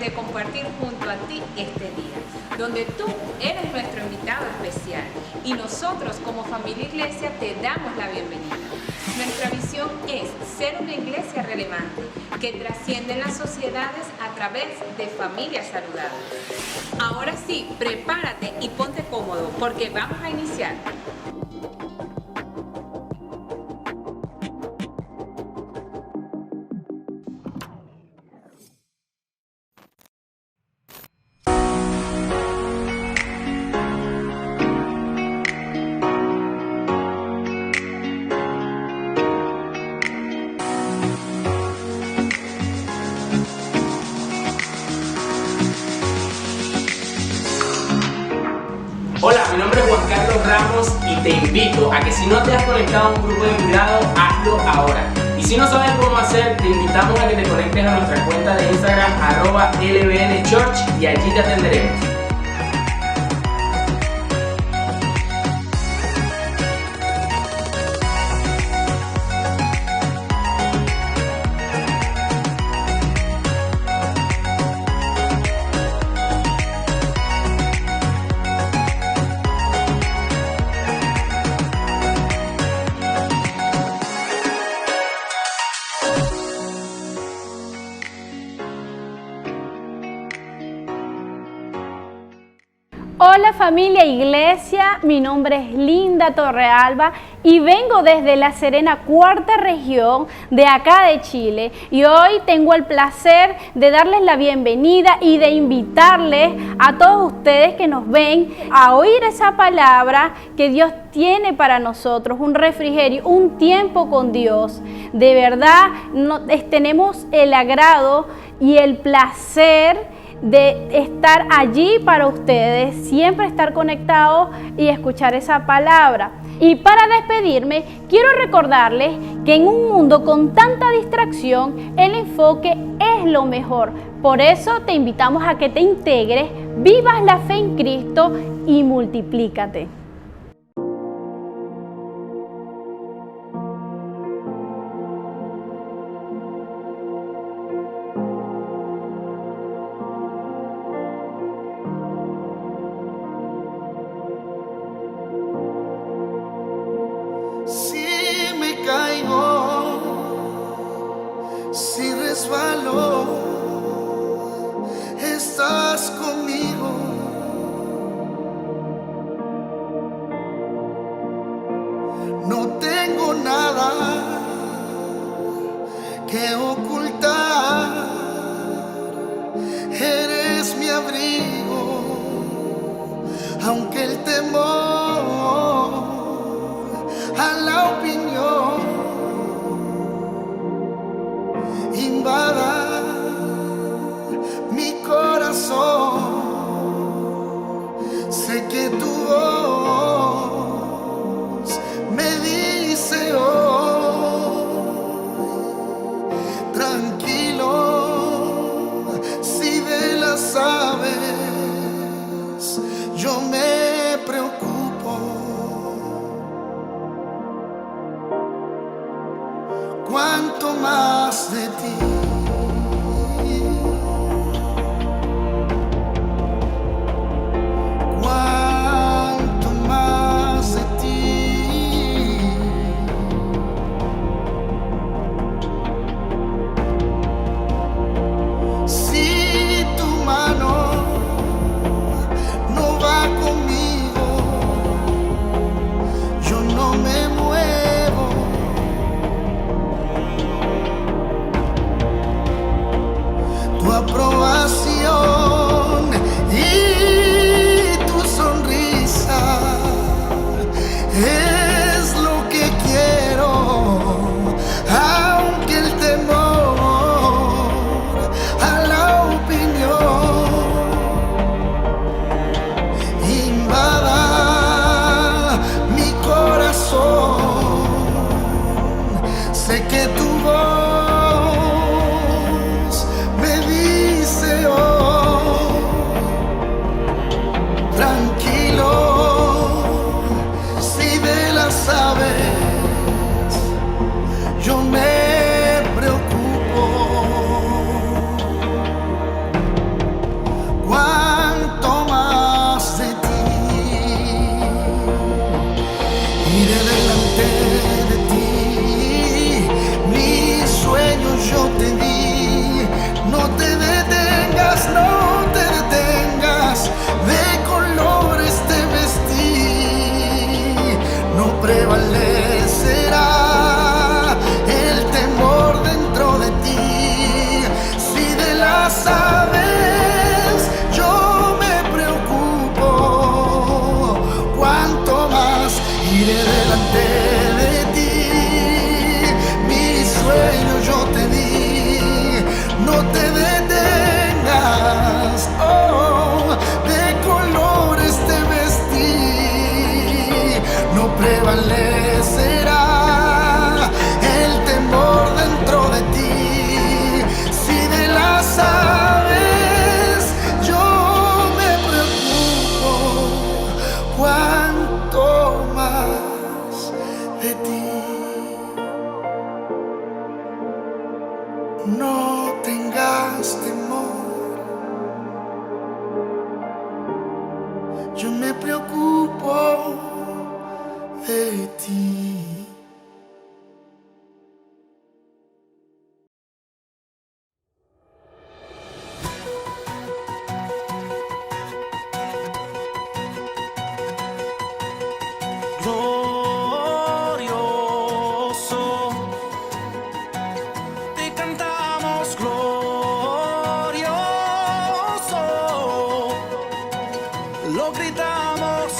de compartir junto a ti este día, donde tú eres nuestro invitado especial y nosotros como familia iglesia te damos la bienvenida. Nuestra visión es ser una iglesia relevante que trasciende las sociedades a través de familias saludables. Ahora sí, prepárate y ponte cómodo porque vamos a iniciar. Hola, mi nombre es Juan Carlos Ramos y te invito a que si no te has conectado a un grupo de cuidado, hazlo ahora. Y si no sabes cómo hacer, te invitamos a que te conectes a nuestra cuenta de Instagram @lbnchurch y allí te atenderemos. Hola familia iglesia, mi nombre es Linda Torrealba y vengo desde La Serena, cuarta región de acá de Chile, y hoy tengo el placer de darles la bienvenida y de invitarles a todos ustedes que nos ven a oír esa palabra que Dios tiene para nosotros, un refrigerio, un tiempo con Dios. De verdad tenemos el agrado y el placer de estar allí para ustedes, siempre estar conectados y escuchar esa palabra. Y para despedirme, quiero recordarles que en un mundo con tanta distracción, el enfoque es lo mejor. Por eso te invitamos a que te integres, vivas la fe en Cristo y multiplícate. Si resbalo, estás conmigo. No tengo nada que ocultar. Eres mi abrigo, aunque el temor a la opinión invada mi corazón. Sé que tu voz me dice hoy, tranquilo, si de las aves yo me preocupo. Cuanto más de ti, cuanto más de ti, si tu mano no va conmigo, yo no me muevo. no tengas temor. Yo me preocupo de ti. Glorioso, te cantamos glorioso, lo gritamos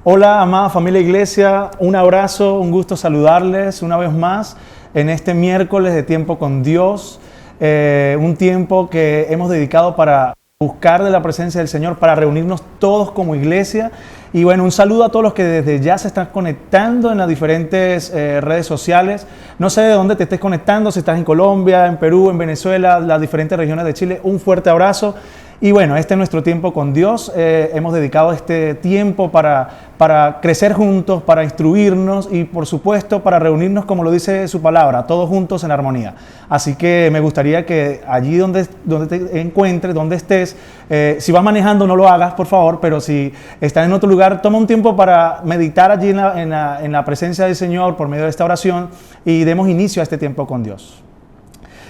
Hola, amada familia Iglesia, un abrazo, un gusto saludarles una vez más en este miércoles de Tiempo con Dios, un tiempo que hemos dedicado para buscar de la presencia del Señor, para reunirnos todos como iglesia. Y bueno, un saludo a todos los que desde ya se están conectando en las diferentes redes sociales. No sé de dónde te estés conectando, si estás en Colombia, en Perú, en Venezuela, las diferentes regiones de Chile. Un fuerte abrazo. Y bueno, este es nuestro tiempo con Dios. Hemos dedicado este tiempo para crecer juntos, para instruirnos y por supuesto para reunirnos como lo dice su palabra, todos juntos en armonía. Así que me gustaría que allí donde te encuentres, donde estés, si vas manejando no lo hagas por favor, pero si estás en otro lugar, toma un tiempo para meditar allí en la presencia del Señor por medio de esta oración y demos inicio a este tiempo con Dios.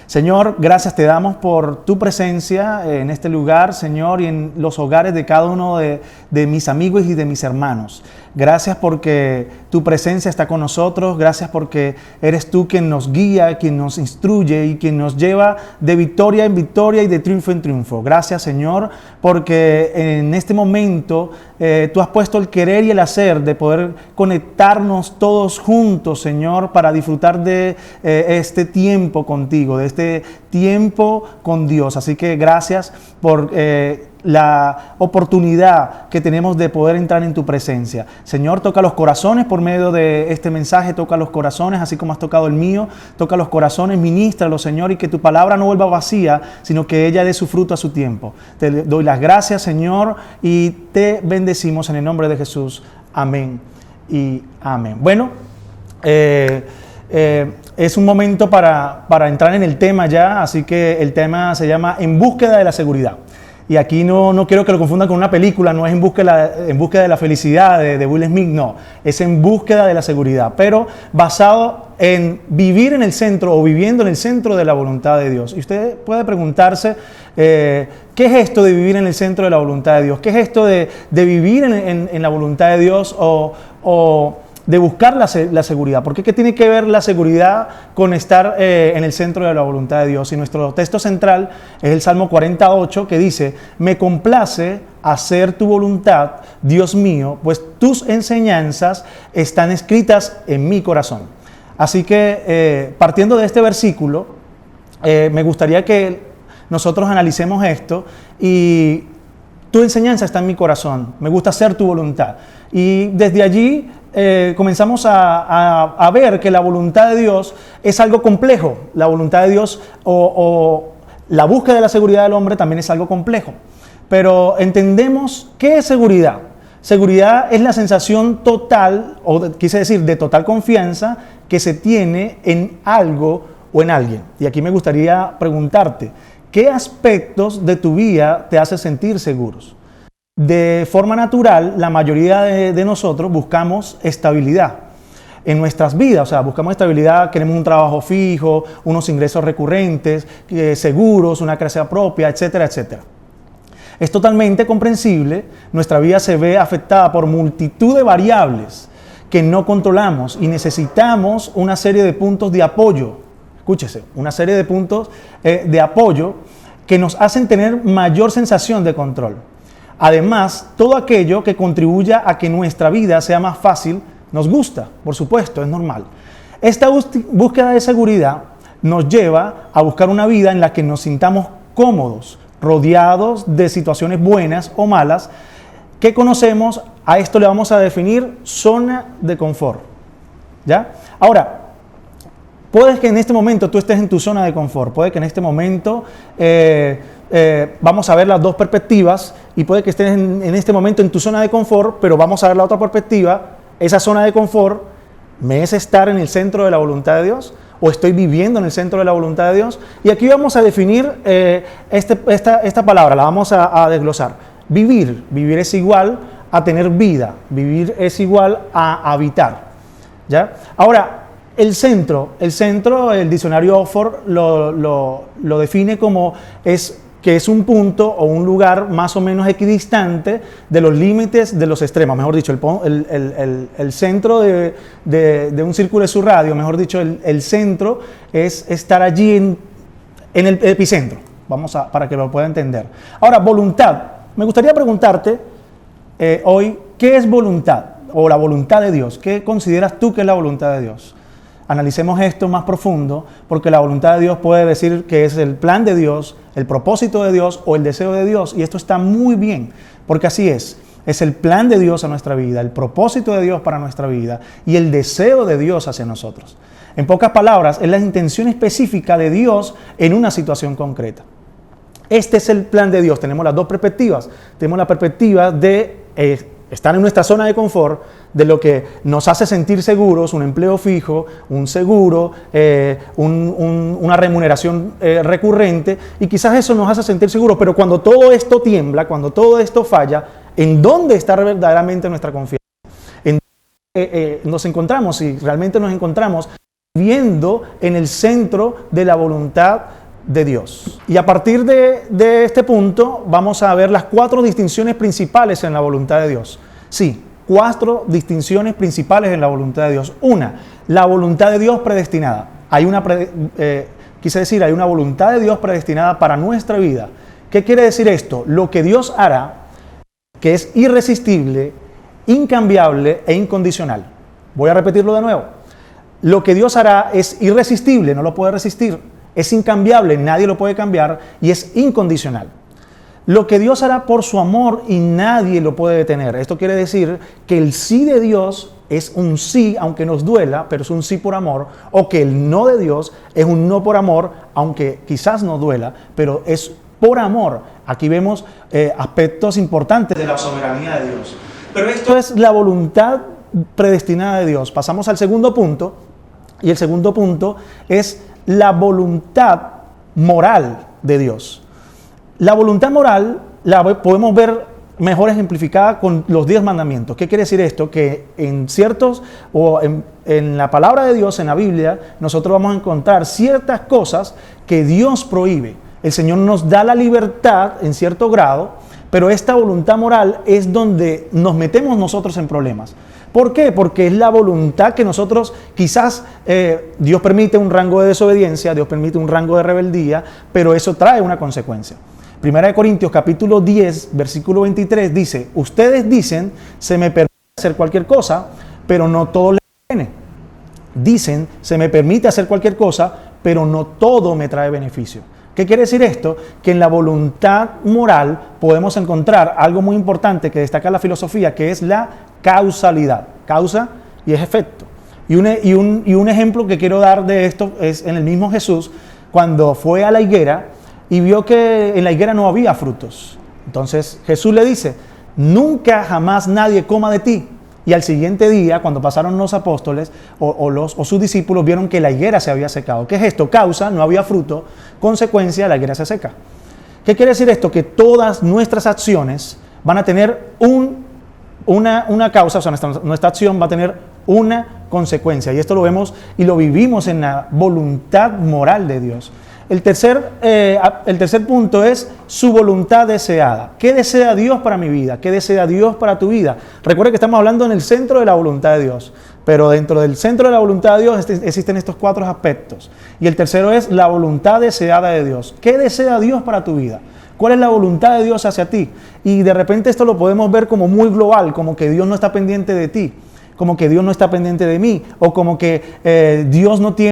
Señor, gracias te damos por tu presencia en este lugar, Señor, y en los hogares de cada uno de mis amigos y de mis hermanos. Gracias porque tu presencia está con nosotros, gracias porque eres tú quien nos guía, quien nos instruye y quien nos lleva de victoria en victoria y de triunfo en triunfo. Gracias, Señor, porque en este momento tú has puesto el querer y el hacer de poder conectarnos todos juntos, Señor, para disfrutar de este tiempo contigo, de este tiempo con Dios. Así que gracias por la oportunidad que tenemos de poder entrar en tu presencia. Señor, toca los corazones por medio de este mensaje, toca los corazones, así como has tocado el mío, toca los corazones, ministralo, Señor, y que tu palabra no vuelva vacía, sino que ella dé su fruto a su tiempo. Te doy las gracias, Señor, y te bendecimos en el nombre de Jesús. Amén y amén. Bueno, es un momento para entrar en el tema ya, así que el tema se llama En búsqueda de la seguridad. Y aquí no quiero que lo confundan con una película, no es en búsqueda de la felicidad de Will Smith, no, es en búsqueda de la seguridad, pero basado en vivir en el centro o viviendo en el centro de la voluntad de Dios. Y usted puede preguntarse, ¿qué es esto de vivir en el centro de la voluntad de Dios? ¿Qué es esto de vivir en la voluntad de Dios o de buscar la seguridad? ¿Por qué? ¿Qué tiene que ver la seguridad con estar en el centro de la voluntad de Dios? Y nuestro texto central es el Salmo 48, que dice: me complace hacer tu voluntad, Dios mío, pues tus enseñanzas están escritas en mi corazón. Así que partiendo de este versículo, me gustaría que nosotros analicemos esto y tu enseñanza está en mi corazón, me gusta hacer tu voluntad. Y desde allí comenzamos a ver que la voluntad de Dios es algo complejo. La voluntad de Dios o la búsqueda de la seguridad del hombre también es algo complejo. Pero entendemos qué es seguridad. Seguridad es la sensación total, o quise decir de total confianza, que se tiene en algo o en alguien. Y aquí me gustaría preguntarte, ¿qué aspectos de tu vida te hace sentir seguros? De forma natural, la mayoría de nosotros buscamos estabilidad en nuestras vidas, o sea, buscamos estabilidad, queremos un trabajo fijo, unos ingresos recurrentes, seguros, una casa propia, etcétera, etcétera. Es totalmente comprensible, nuestra vida se ve afectada por multitud de variables que no controlamos y necesitamos una serie de puntos de apoyo, escúchese, una serie de puntos de apoyo que nos hacen tener mayor sensación de control. Además, todo aquello que contribuya a que nuestra vida sea más fácil nos gusta, por supuesto, es normal. Esta búsqueda de seguridad nos lleva a buscar una vida en la que nos sintamos cómodos, rodeados de situaciones buenas o malas que conocemos. A esto le vamos a definir zona de confort. ¿Ya? Ahora, puede que en este momento tú estés en tu zona de confort, puede que en este momento vamos a ver las dos perspectivas y puede que estés en este momento en tu zona de confort, pero vamos a ver la otra perspectiva. Esa zona de confort, ¿me es estar en el centro de la voluntad de Dios? ¿O estoy viviendo en el centro de la voluntad de Dios? Y aquí vamos a definir esta palabra, la vamos a desglosar. Vivir es igual a tener vida, vivir es igual a habitar. ¿Ya? Ahora, el centro, el diccionario Oxford lo define como que es un punto o un lugar más o menos equidistante de los límites de los extremos. Mejor dicho, el centro de un círculo es su radio, mejor dicho, el centro es estar allí en el epicentro, para que lo pueda entender. Ahora, voluntad. Me gustaría preguntarte hoy, ¿qué es voluntad? o la voluntad de Dios? ¿Qué consideras tú que es la voluntad de Dios? Analicemos esto más profundo, porque la voluntad de Dios puede decir que es el plan de Dios, el propósito de Dios o el deseo de Dios, y esto está muy bien, porque así es el plan de Dios a nuestra vida, el propósito de Dios para nuestra vida y el deseo de Dios hacia nosotros. En pocas palabras, es la intención específica de Dios en una situación concreta. Este es el plan de Dios. Tenemos las dos perspectivas. Tenemos la perspectiva de estar en nuestra zona de confort, de lo que nos hace sentir seguros, un empleo fijo, un seguro, una remuneración recurrente, y quizás eso nos hace sentir seguros, pero cuando todo esto tiembla, cuando todo esto falla, ¿en dónde está verdaderamente nuestra confianza? ¿En dónde nos encontramos? Si realmente nos encontramos viviendo en el centro de la voluntad de Dios. Y a partir de este punto vamos a ver las 4 distinciones principales en la voluntad de Dios. Sí, 4 distinciones principales en la voluntad de Dios. Una, la voluntad de Dios predestinada. Hay una voluntad de Dios predestinada para nuestra vida. ¿Qué quiere decir esto? Lo que Dios hará, que es irresistible, incambiable e incondicional. Voy a repetirlo de nuevo. Lo que Dios hará es irresistible, no lo puede resistir. Es incambiable, nadie lo puede cambiar, y es incondicional. Lo que Dios hará por su amor y nadie lo puede detener. Esto quiere decir que el sí de Dios es un sí, aunque nos duela, pero es un sí por amor, o que el no de Dios es un no por amor, aunque quizás nos duela, pero es por amor. Aquí vemos aspectos importantes de la soberanía de Dios. Pero esto es la voluntad predestinada de Dios. Pasamos al segundo punto, y el segundo punto es la voluntad moral de Dios. La voluntad moral la podemos ver mejor ejemplificada con los 10 mandamientos. ¿Qué quiere decir esto? Que en ciertos, o en la palabra de Dios, en la Biblia, nosotros vamos a encontrar ciertas cosas que Dios prohíbe. El Señor nos da la libertad en cierto grado, pero esta voluntad moral es donde nos metemos nosotros en problemas. ¿Por qué? Porque es la voluntad que nosotros, quizás Dios permite un rango de desobediencia, Dios permite un rango de rebeldía, pero eso trae una consecuencia. Primera de Corintios capítulo 10, versículo 23 dice: ustedes dicen, se me permite hacer cualquier cosa, pero no todo les conviene. Dicen, se me permite hacer cualquier cosa, pero no todo me trae beneficio. ¿Qué quiere decir esto? Que en la voluntad moral podemos encontrar algo muy importante que destaca la filosofía, que es la causalidad. Causa y es efecto. Y un ejemplo que quiero dar de esto es en el mismo Jesús, cuando fue a la higuera y vio que en la higuera no había frutos. Entonces Jesús le dice: nunca jamás nadie coma de ti. Y al siguiente día, cuando pasaron los apóstoles o sus discípulos, vieron que la higuera se había secado. ¿Qué es esto? Causa, no había fruto. Consecuencia, la higuera se seca. ¿Qué quiere decir esto? Que todas nuestras acciones van a tener una causa, o sea, nuestra acción va a tener una consecuencia. Y esto lo vemos y lo vivimos en la voluntad moral de Dios. El tercer punto es su voluntad deseada. ¿Qué desea Dios para mi vida? ¿Qué desea Dios para tu vida? Recuerda que estamos hablando en el centro de la voluntad de Dios. Pero dentro del centro de la voluntad de Dios existen estos 4 aspectos. Y el tercero es la voluntad deseada de Dios. ¿Qué desea Dios para tu vida? ¿Cuál es la voluntad de Dios hacia ti? Y de repente esto lo podemos ver como muy global, como que Dios no está pendiente de ti, como que Dios no está pendiente de mí, o como que Dios no tiene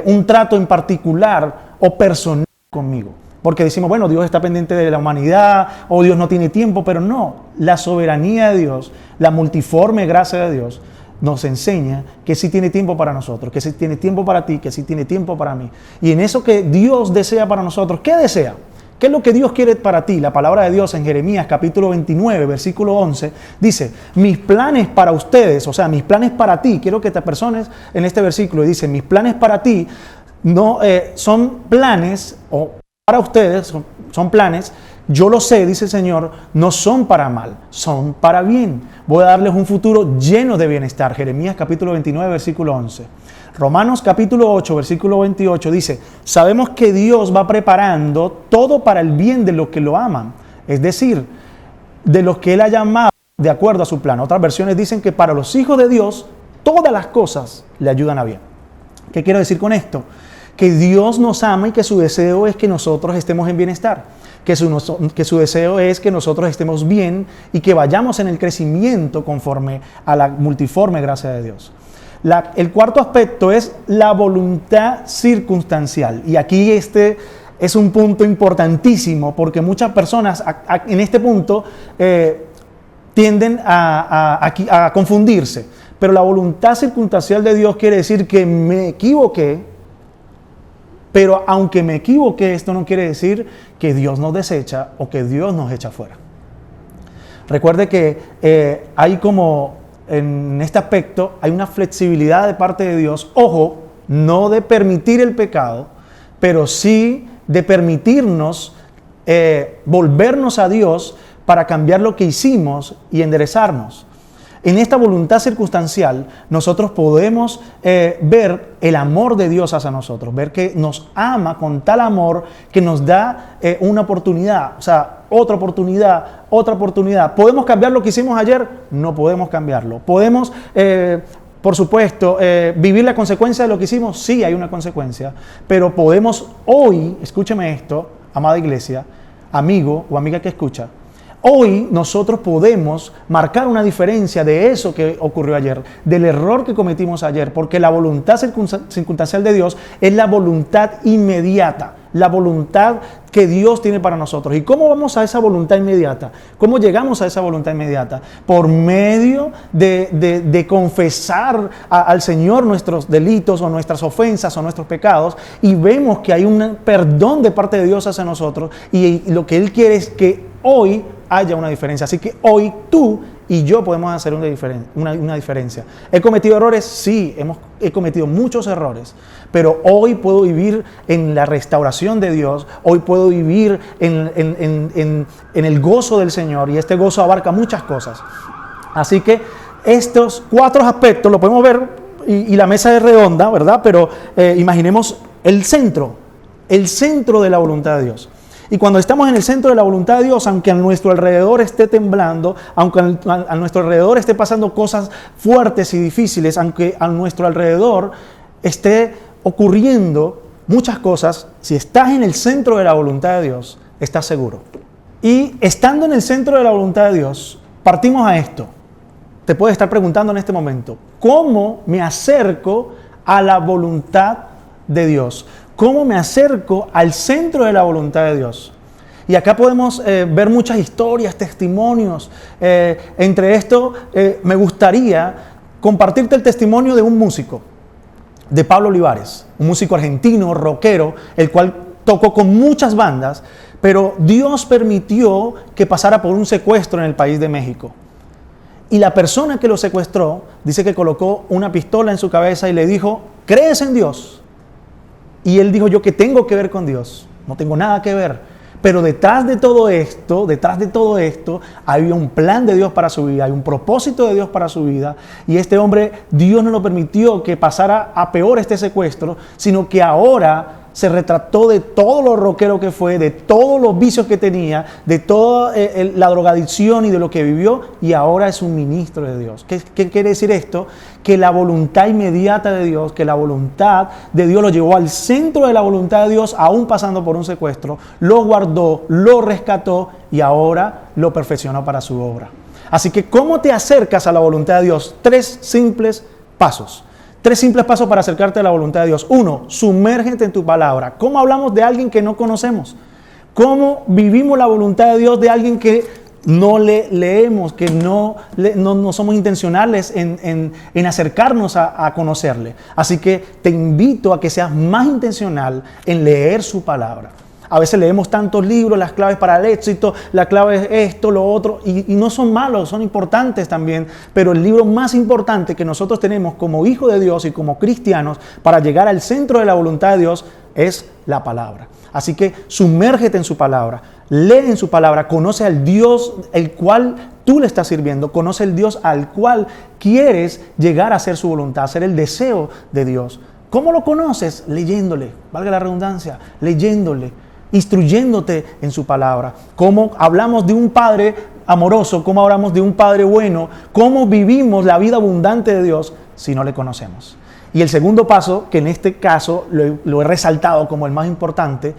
un trato en particular o personal conmigo. Porque decimos, bueno, Dios está pendiente de la humanidad, o Dios no tiene tiempo, pero no. La soberanía de Dios, la multiforme gracia de Dios, nos enseña que sí tiene tiempo para nosotros, que sí tiene tiempo para ti, que sí tiene tiempo para mí. Y en eso que Dios desea para nosotros, ¿qué desea? ¿Qué es lo que Dios quiere para ti? La palabra de Dios en Jeremías capítulo 29, versículo 11, dice: mis planes para ustedes, o sea, mis planes para ti, quiero que te apersones en este versículo, y dice: mis planes para ti no son planes, o para ustedes son planes, yo lo sé, dice el Señor, no son para mal, son para bien. Voy a darles un futuro lleno de bienestar. Jeremías capítulo 29, versículo 11. Romanos capítulo 8, versículo 28 dice: sabemos que Dios va preparando todo para el bien de los que lo aman, es decir, de los que Él ha llamado de acuerdo a su plan. Otras versiones dicen que para los hijos de Dios todas las cosas le ayudan a bien. ¿Qué quiero decir con esto? que Dios nos ama y que su deseo es que nosotros estemos en bienestar, que su deseo es que nosotros estemos bien y que vayamos en el crecimiento conforme a la multiforme gracia de Dios. El cuarto aspecto es la voluntad circunstancial. Y aquí este es un punto importantísimo porque muchas personas en este punto tienden a confundirse. Pero la voluntad circunstancial de Dios quiere decir que me equivoqué, pero aunque me equivoqué, esto no quiere decir que Dios nos desecha o que Dios nos echa fuera. Recuerde que hay como, en este aspecto, hay una flexibilidad de parte de Dios, ojo, no de permitir el pecado, pero sí de permitirnos volvernos a Dios para cambiar lo que hicimos y enderezarnos. En esta voluntad circunstancial, nosotros podemos ver el amor de Dios hacia nosotros, ver que nos ama con tal amor que nos da una oportunidad, o sea, otra oportunidad. ¿Podemos cambiar lo que hicimos ayer? No podemos cambiarlo. ¿Podemos, por supuesto, vivir la consecuencia de lo que hicimos? Sí, hay una consecuencia, pero podemos hoy, escúcheme esto, amada iglesia, amigo o amiga que escucha, hoy nosotros podemos marcar una diferencia de eso que ocurrió ayer, del error que cometimos ayer, porque la voluntad circunstancial de Dios es la voluntad inmediata, la voluntad que Dios tiene para nosotros. ¿Y cómo vamos a esa voluntad inmediata? ¿Cómo llegamos a esa voluntad inmediata? Por medio de confesar al Señor nuestros delitos o nuestras ofensas o nuestros pecados, y vemos que hay un perdón de parte de Dios hacia nosotros, y lo que Él quiere es que hoy haya una diferencia. Así que hoy tú y yo podemos hacer una diferencia. ¿He cometido errores? Sí, he cometido muchos errores, pero hoy puedo vivir en la restauración de Dios, hoy puedo vivir en el gozo del Señor, y este gozo abarca muchas cosas. Así que estos 4 aspectos lo podemos ver, y la mesa es redonda, ¿verdad? Pero imaginemos el centro de la voluntad de Dios. Y cuando estamos en el centro de la voluntad de Dios, aunque a nuestro alrededor esté temblando, aunque a nuestro alrededor esté pasando cosas fuertes y difíciles, aunque a nuestro alrededor esté ocurriendo muchas cosas, si estás en el centro de la voluntad de Dios, estás seguro. Y estando en el centro de la voluntad de Dios, partimos a esto. Te puedes estar preguntando en este momento, ¿cómo me acerco a la voluntad de Dios? ¿Cómo me acerco al centro de la voluntad de Dios? Y acá podemos ver muchas historias, testimonios. Entre esto, me gustaría compartirte el testimonio de un músico, de Pablo Olivares, un músico argentino, rockero, el cual tocó con muchas bandas, pero Dios permitió que pasara por un secuestro en el país de México. Y la persona que lo secuestró dice que colocó una pistola en su cabeza y le dijo, ¿crees en Dios? Y él dijo, ¿yo qué tengo que ver con Dios? No tengo nada que ver. Pero detrás de todo esto, había un plan de Dios para su vida, hay un propósito de Dios para su vida. Y este hombre, Dios no lo permitió que pasara a peor este secuestro, sino que ahora se retrató de todo lo rockero que fue, de todos los vicios que tenía, de toda la drogadicción y de lo que vivió, y ahora es un ministro de Dios. ¿Qué quiere decir esto? Que la voluntad inmediata de Dios, que la voluntad de Dios lo llevó al centro de la voluntad de Dios, aún pasando por un secuestro, lo guardó, lo rescató y ahora lo perfeccionó para su obra. Así que, ¿cómo te acercas a la voluntad de Dios? 3 simples pasos. 3 simples pasos para acercarte a la voluntad de Dios. 1, sumérgete en tu palabra. ¿Cómo hablamos de alguien que no conocemos? ¿Cómo vivimos la voluntad de Dios de alguien que no leemos, que no somos intencionales en acercarnos a conocerle? Así que te invito a que seas más intencional en leer su palabra. A veces leemos tantos libros, las claves para el éxito, la clave es esto, lo otro, y no son malos, son importantes también, pero el libro más importante que nosotros tenemos como hijos de Dios y como cristianos para llegar al centro de la voluntad de Dios es la palabra. Así que sumérgete en su palabra, lee en su palabra, conoce al Dios el cual tú le estás sirviendo, conoce el Dios al cual quieres llegar a hacer su voluntad, hacer el deseo de Dios. ¿Cómo lo conoces? Leyéndole, valga la redundancia, leyéndole, instruyéndote en su palabra. ¿Cómo hablamos de un Padre amoroso? ¿Cómo hablamos de un Padre bueno? ¿Cómo vivimos la vida abundante de Dios si no le conocemos? Y el segundo paso, que en este caso lo he resaltado como el más importante,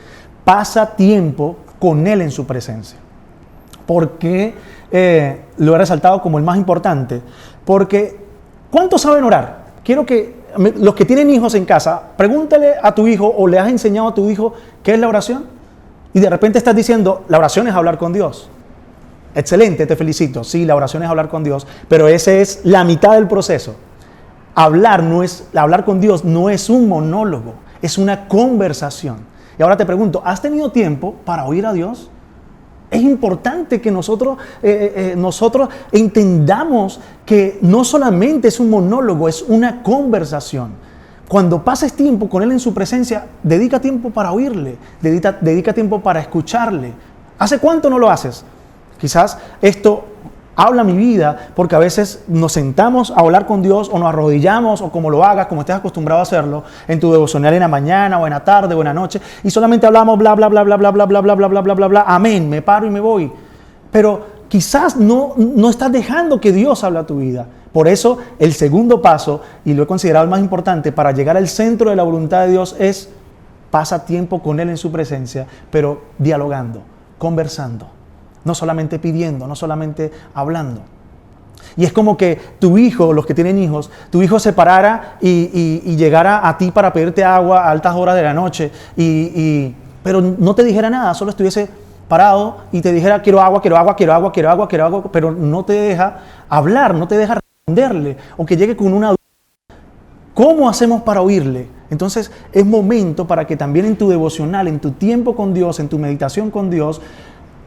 pasa tiempo con Él en su presencia. ¿Por qué lo he resaltado como el más importante? Porque ¿cuántos saben orar? Quiero que los que tienen hijos en casa, pregúntale a tu hijo o le has enseñado a tu hijo qué es la oración. Y de repente estás diciendo, la oración es hablar con Dios. Excelente, te felicito. Sí, la oración es hablar con Dios, pero esa es la mitad del proceso. Hablar con Dios no es un monólogo, es una conversación. Y ahora te pregunto, ¿has tenido tiempo para oír a Dios? Es importante que nosotros entendamos que no solamente es un monólogo, es una conversación. Cuando pases tiempo con Él en su presencia, dedica tiempo para oírle, dedica tiempo para escucharle. ¿Hace cuánto no lo haces? Quizás esto habla mi vida porque a veces nos sentamos a hablar con Dios o nos arrodillamos o como lo hagas, como estés acostumbrado a hacerlo, en tu devocional en la mañana o en la tarde o en la noche y solamente hablamos bla, bla, bla, bla, bla, bla, bla, bla, bla, bla, bla, bla, bla, amén, me paro y me voy. Pero quizás no estás dejando que Dios hable a tu vida. Por eso el segundo paso, y lo he considerado el más importante para llegar al centro de la voluntad de Dios, es pasa tiempo con Él en su presencia, pero dialogando, conversando. No solamente pidiendo, no solamente hablando. Y es como que tu hijo, los que tienen hijos, tu hijo se parara y llegara a ti para pedirte agua a altas horas de la noche, pero no te dijera nada, solo estuviese parado y te dijera quiero agua, quiero agua, quiero agua, quiero agua, quiero agua, pero no te deja hablar, no te deja responderle, o que llegue con una duda. ¿Cómo hacemos para oírle? Entonces es momento para que también en tu devocional, en tu tiempo con Dios, en tu meditación con Dios,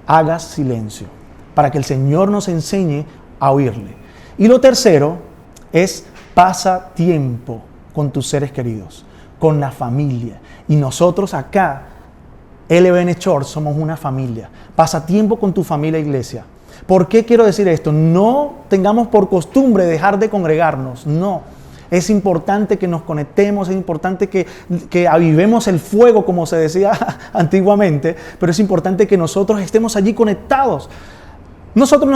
hagas silencio, para que el Señor nos enseñe a oírle. Y lo tercero es pasa tiempo con tus seres queridos, con la familia. Y nosotros acá, LBN Church, somos una familia. Pasa tiempo con tu familia, iglesia. ¿Por qué quiero decir esto? No tengamos por costumbre dejar de congregarnos, no. Es importante que nos conectemos, es importante que avivemos el fuego, como se decía antiguamente, pero es importante que nosotros estemos allí conectados. Nosotros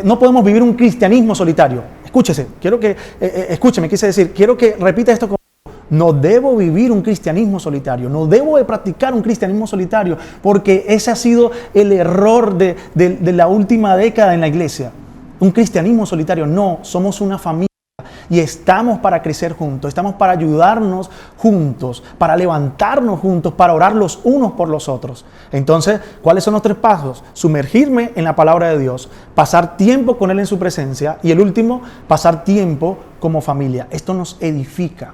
no podemos vivir un cristianismo solitario. Escúcheme, quise decir, quiero que repita esto conmigo. No debo vivir un cristianismo solitario, no debo de practicar un cristianismo solitario, porque ese ha sido el error de la última década en la iglesia. Un cristianismo solitario, no, somos una familia. Y estamos para crecer juntos, estamos para ayudarnos juntos, para levantarnos juntos, para orar los unos por los otros. Entonces, ¿cuáles son los 3 pasos? Sumergirme en la palabra de Dios, pasar tiempo con Él en su presencia y el último, pasar tiempo como familia. Esto nos edifica,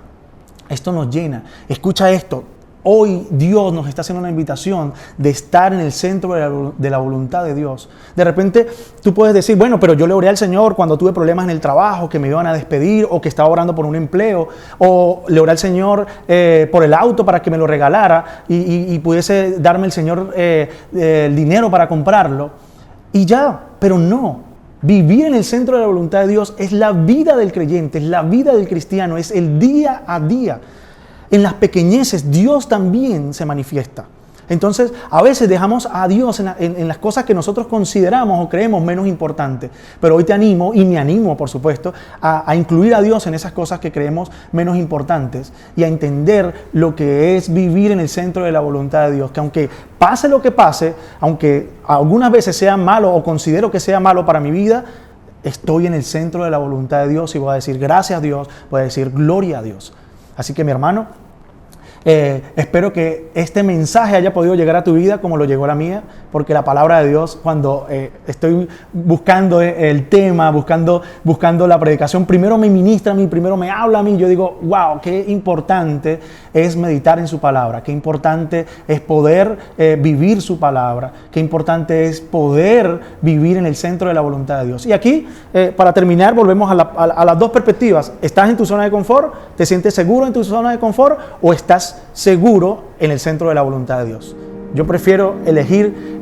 esto nos llena. Escucha esto. Hoy Dios nos está haciendo una invitación de estar en el centro de la voluntad de Dios. De repente tú puedes decir, bueno, pero yo le oré al Señor cuando tuve problemas en el trabajo, que me iban a despedir o que estaba orando por un empleo, o le oré al Señor por el auto para que me lo regalara y pudiese darme el Señor el dinero para comprarlo. Y ya, pero no. Vivir en el centro de la voluntad de Dios es la vida del creyente, es la vida del cristiano, es el día a día. En las pequeñeces Dios también se manifiesta. Entonces, a veces dejamos a Dios en las cosas que nosotros consideramos o creemos menos importantes. Pero hoy te animo, y me animo, por supuesto, a incluir a Dios en esas cosas que creemos menos importantes y a entender lo que es vivir en el centro de la voluntad de Dios. Que aunque pase lo que pase, aunque algunas veces sea malo o considero que sea malo para mi vida, estoy en el centro de la voluntad de Dios y voy a decir gracias a Dios, voy a decir gloria a Dios. Así que mi hermano, espero que este mensaje haya podido llegar a tu vida como lo llegó a la mía, porque la palabra de Dios, cuando estoy buscando el tema, buscando la predicación, primero me ministra a mí, primero me habla a mí. Yo digo, wow, qué importante es meditar en su palabra, qué importante es poder vivir su palabra, qué importante es poder vivir en el centro de la voluntad de Dios. Y aquí, para terminar, volvemos a las 2 perspectivas. ¿Estás en tu zona de confort? ¿Te sientes seguro en tu zona de confort? ¿O estás seguro en el centro de la voluntad de Dios? Yo prefiero elegir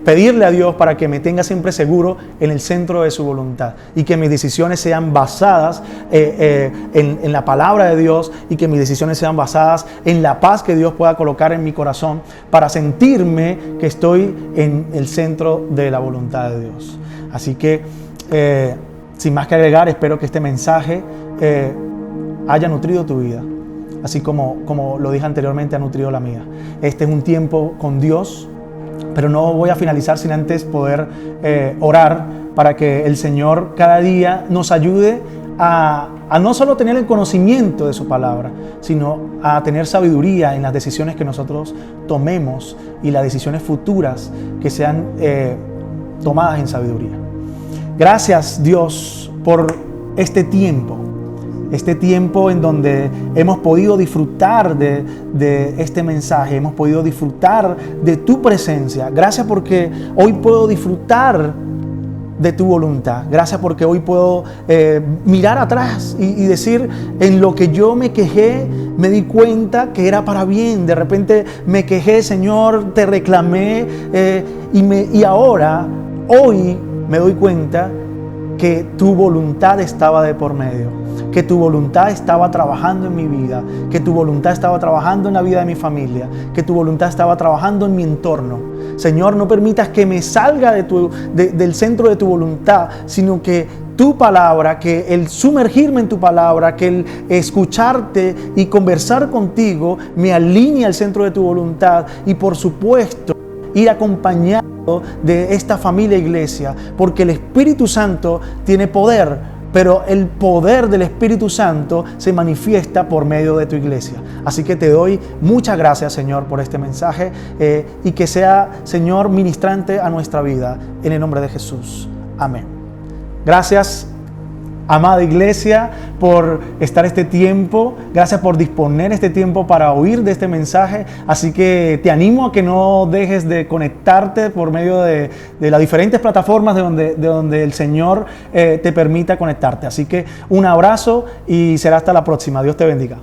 pedirle a Dios para que me tenga siempre seguro en el centro de su voluntad y que mis decisiones sean basadas en la palabra de Dios y que mis decisiones sean basadas en la paz que Dios pueda colocar en mi corazón para sentirme que estoy en el centro de la voluntad de Dios. Así que, sin más que agregar, espero que este mensaje haya nutrido tu vida, así como lo dije anteriormente, ha nutrido la mía. Este es un tiempo con Dios, pero no voy a finalizar sin antes poder orar para que el Señor cada día nos ayude a no solo tener el conocimiento de su palabra, sino a tener sabiduría en las decisiones que nosotros tomemos y las decisiones futuras que sean tomadas en sabiduría. Gracias, Dios, por este tiempo en donde hemos podido disfrutar de este mensaje, hemos podido disfrutar de tu presencia. Gracias porque hoy puedo disfrutar de tu voluntad. Gracias porque hoy puedo mirar atrás y decir, en lo que yo me quejé, me di cuenta que era para bien. De repente me quejé, Señor, te reclamé y ahora, hoy me doy cuenta que tu voluntad estaba de por medio, que tu voluntad estaba trabajando en mi vida, que tu voluntad estaba trabajando en la vida de mi familia, que tu voluntad estaba trabajando en mi entorno. Señor, no permitas que me salga del centro de tu voluntad, sino que tu palabra, que el sumergirme en tu palabra, que el escucharte y conversar contigo me alinee al centro de tu voluntad y, por supuesto, ir acompañado de esta familia iglesia, porque el Espíritu Santo tiene poder, pero el poder del Espíritu Santo se manifiesta por medio de tu iglesia. Así que te doy muchas gracias, Señor, por este mensaje y que sea, Señor, ministrante a nuestra vida, en el nombre de Jesús. Amén. Gracias, amada iglesia, por estar este tiempo. Gracias por disponer este tiempo para oír de este mensaje. Así que te animo a que no dejes de conectarte por medio de las diferentes plataformas de donde el Señor te permita conectarte. Así que un abrazo y será hasta la próxima. Dios te bendiga.